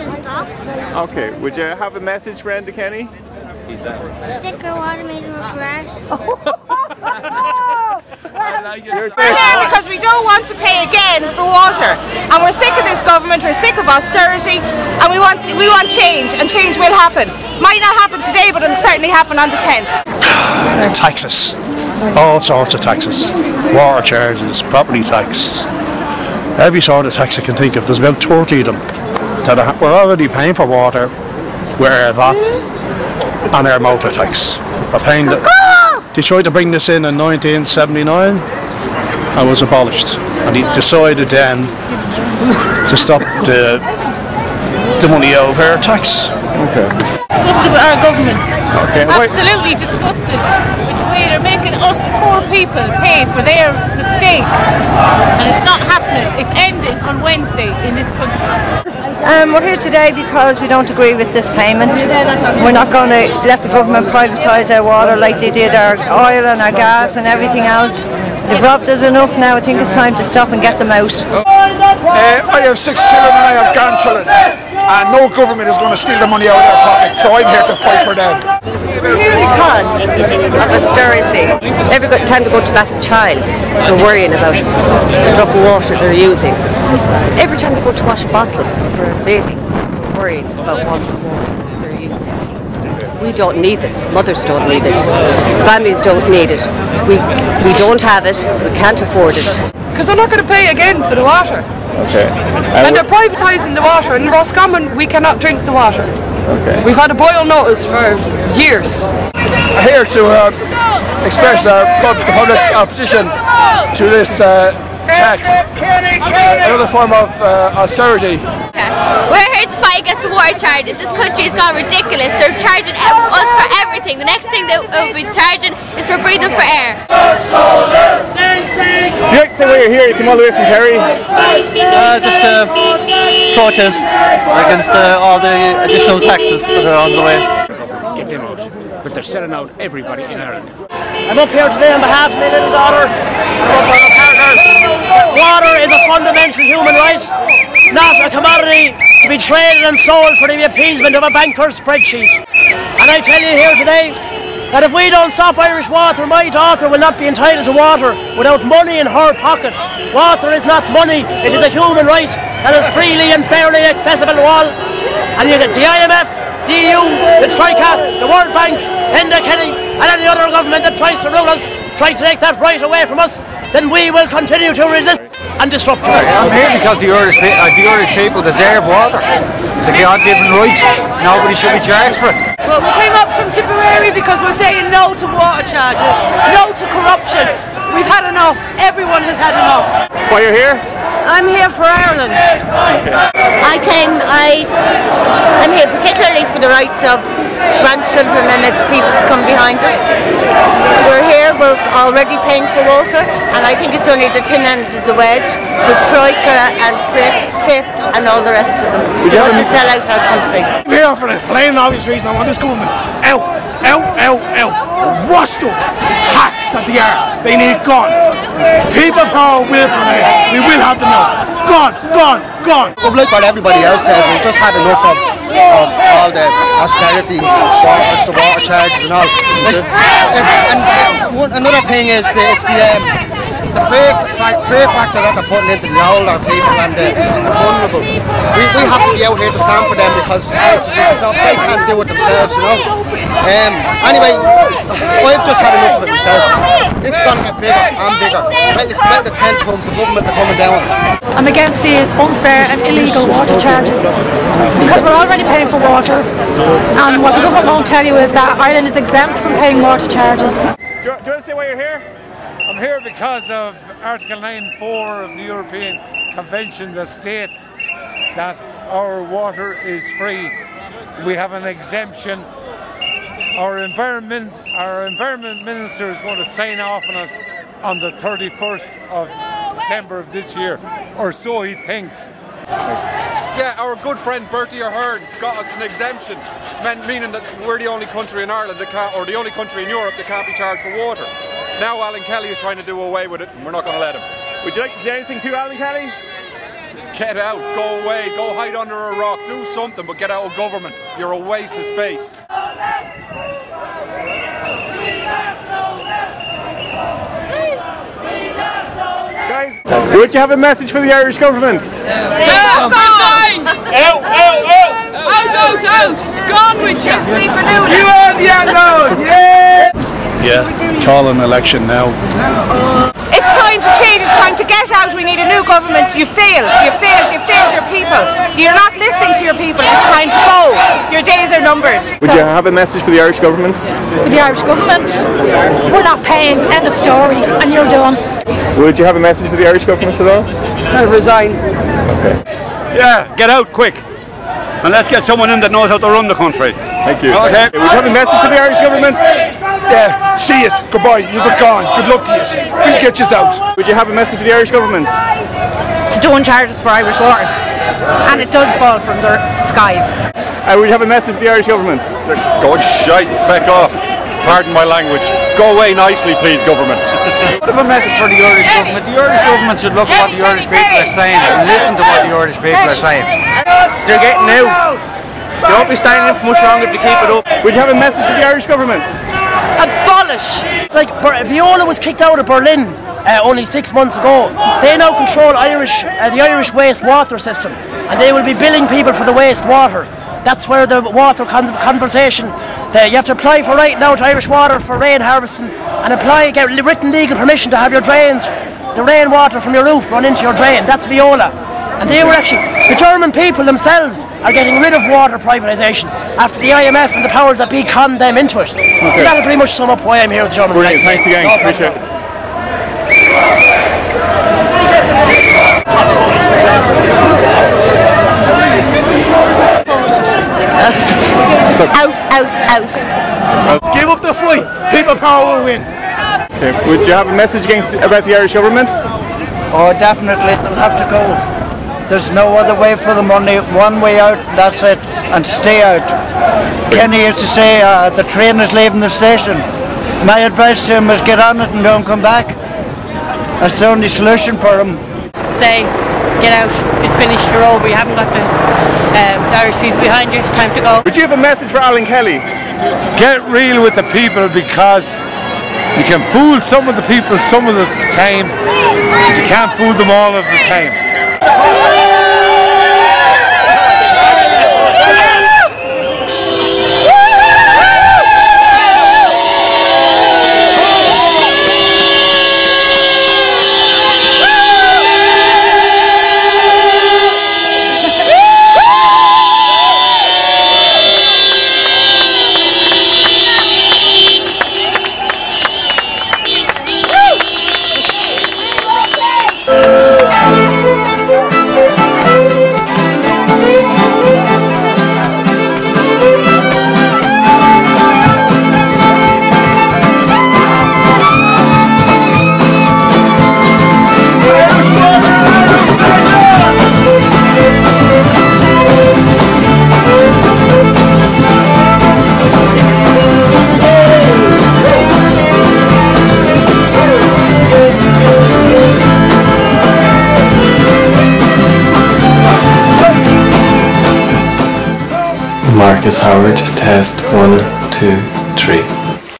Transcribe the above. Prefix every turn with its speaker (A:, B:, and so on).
A: to stop.
B: Okay, would you have a message for Enda Kenny?
A: Stick your water made of grass.
C: We're here because we don't want to pay again for water, and we're sick of this government, we're sick of austerity, and we want change, and change will happen. Might not happen today, but it'll certainly happen on the 10th.
D: Taxes, all sorts of taxes, water charges, property tax, every sort of tax you can think of. There's about 30 of them. We're already paying for water with our VAT and our motor tax. We're paying they tried to bring this in 1979 and was abolished, and he decided then to stop the money over tax.
B: Okay.
E: Disgusted with our government.
B: Okay.
E: Absolutely disgusted with the way they're making us poor people pay for their mistakes, and it's not happening. It's ending on Wednesday in this country.
F: We're here today because we don't agree with this payment. We're not going to let the government privatise our water like they did our oil and our gas and everything else. They've robbed us enough now. I think it's time to stop and get them out.
G: I have 6 children and I have grandchildren, and no government is going to steal the money out of their pocket, so I'm here to fight for them.
H: We're here because of austerity. Every time to go to bat a child, they're worrying about the drop of water they're using. Every time they go to wash a bottle for a baby, they're worrying about what water they're using. We don't need this. Mothers don't need it. Families don't need it. We don't have it. We can't afford it.
I: Because they're not going to pay again for the water.
B: Okay.
I: And they're privatising the water. In Roscommon, we cannot drink the water.
B: Okay.
I: We've had a boil notice for years.
G: I'm here to express the public's opposition to this tax, another form of austerity.
J: We're here to fight against the water charges. This country has gone ridiculous. They're charging us for everything. The next thing that they'll be charging is for breathing for air.
B: Do you like to say why you're here? You come all the way from Kerry?
K: Just to protest against all the additional taxes that are on the way.
L: Get them out, but they're selling out everybody in Ireland.
M: I'm up here today on behalf of my little daughter. Water is a fundamental human right, not a commodity to be traded and sold for the appeasement of a banker's spreadsheet. And I tell you here today that if we don't stop Irish water, my daughter will not be entitled to water without money in her pocket. Water is not money, it is a human right that is freely and fairly accessible to all. And you get the IMF, the EU, the Troika, the World Bank, Enda Kenny, and any other government that tries to rule us, try to take that right away from us, then we will continue to resist and disrupt.
N: I'm here because the Irish people deserve water. It's a God-given right. Nobody should be charged for it.
C: Well, we came up from Tipperary because we're saying no to water charges, no to corruption. We've had enough. Everyone has had enough.
B: Why you're here?
H: I'm here for Ireland. I'm here particularly for the rights of grandchildren and the people to come behind us. We're here, we're already paying for water, and I think it's only the thin end of the wedge with Troika and TIP and all the rest of them. They want to sell out our country.
G: I'm here for the plain and obvious reason I want this government out. Washed up hacks that they are. They need gone. People power will prevail. We will have them now. Gone.
D: Well, like what everybody else says, we've just had enough of all the austerity, the water charges and all. Another thing is it's the fear factor that they're putting into the older people and the vulnerable. We have to be out here to stand for them because they can't do it themselves, you know. Anyway, I've just had enough of it myself. This is going to get bigger and bigger. Well, the tent comes, the government are coming down.
O: I'm against these unfair and illegal water charges because we're already paying for water, and what the government won't tell you is that Ireland is exempt from paying water charges.
B: Do you want to say why you're here?
P: I'm here because of Article 9.4 of the European Convention that states that our water is free. We have an exemption. Our environment minister is going to sign off on it on the 31st of December of this year, or so he thinks.
Q: Yeah, our good friend Bertie Ahern got us an exemption, meaning that we're the only country in Ireland that can't, or the only country in Europe that can't be charged for water. Now Alan Kelly is trying to do away with it, and we're not going to let him.
B: Would you like to say anything to Alan Kelly?
Q: Get out, go away, go hide under a rock, do something, but get out of government. You're a waste of space.
B: Guys, would you have a message for the Irish government?
I: Out! Out! Gone with you!
B: You are the unknown! Yeah!
D: Yeah, call an election now.
C: It's time to change, it's time to get out. We need a new government. You failed your people. You're not listening to your people. It's time to go. Your days are numbered.
B: Would you have a message for the Irish government?
O: For the Irish government, we're not paying, end of story, and you're done.
B: Would you have a message for the Irish government at all?
I: I resign.
B: Okay.
R: Yeah, get out quick. And let's get someone in that knows how to run the country.
B: Thank you.
R: Okay.
B: Would you have a message for the Irish government?
G: Yeah, see us. Goodbye. You're gone. Good luck to you. We'll get you out.
B: Would you have a message for the Irish government?
S: To don't charge us for Irish water. And it does fall from the skies.
B: Would you have a message for the Irish government?
Q: Go and shite and feck off. Pardon my language. Go away nicely, please, government.
N: What of a message for the Irish government? The Irish government should look at what the Irish people are saying and listen to what the Irish people are saying.
M: They're getting out. They won't be standing in for much longer to keep it up.
B: Would you have a message for the Irish government?
M: Abolish! Like Viola was kicked out of Berlin only 6 months ago. They now control the Irish wastewater system, and they will be billing people for the wastewater. That's where the water conversation. You have to apply for right now to Irish Water for rain harvesting, and get written legal permission to have your drains, the rainwater from your roof run into your drain. That's Viola. And they were the German people themselves are getting rid of water privatisation after the IMF and the powers that be conned them into it. Okay. That'll pretty much sum up why I'm here with the German flag.
B: Thanks again, appreciate it.
G: Out. Give up the fight. People power will win.
B: Okay. Would you have a message about the Irish government?
T: Oh, definitely. They'll have to go. There's no other way for the money. One way out, that's it. And stay out. Kenny used to say the train is leaving the station. My advice to him is get on it and don't come back. That's the only solution for him.
S: Say, get out. It's finished. You're over. You haven't got the Irish people behind you. It's time to go.
B: Would you have a message for Alan Kelly?
P: Get real with the people, because you can fool some of the people some of the time, but you can't fool them all of the time.
U: Marcus Howard, test 1, 2, 3.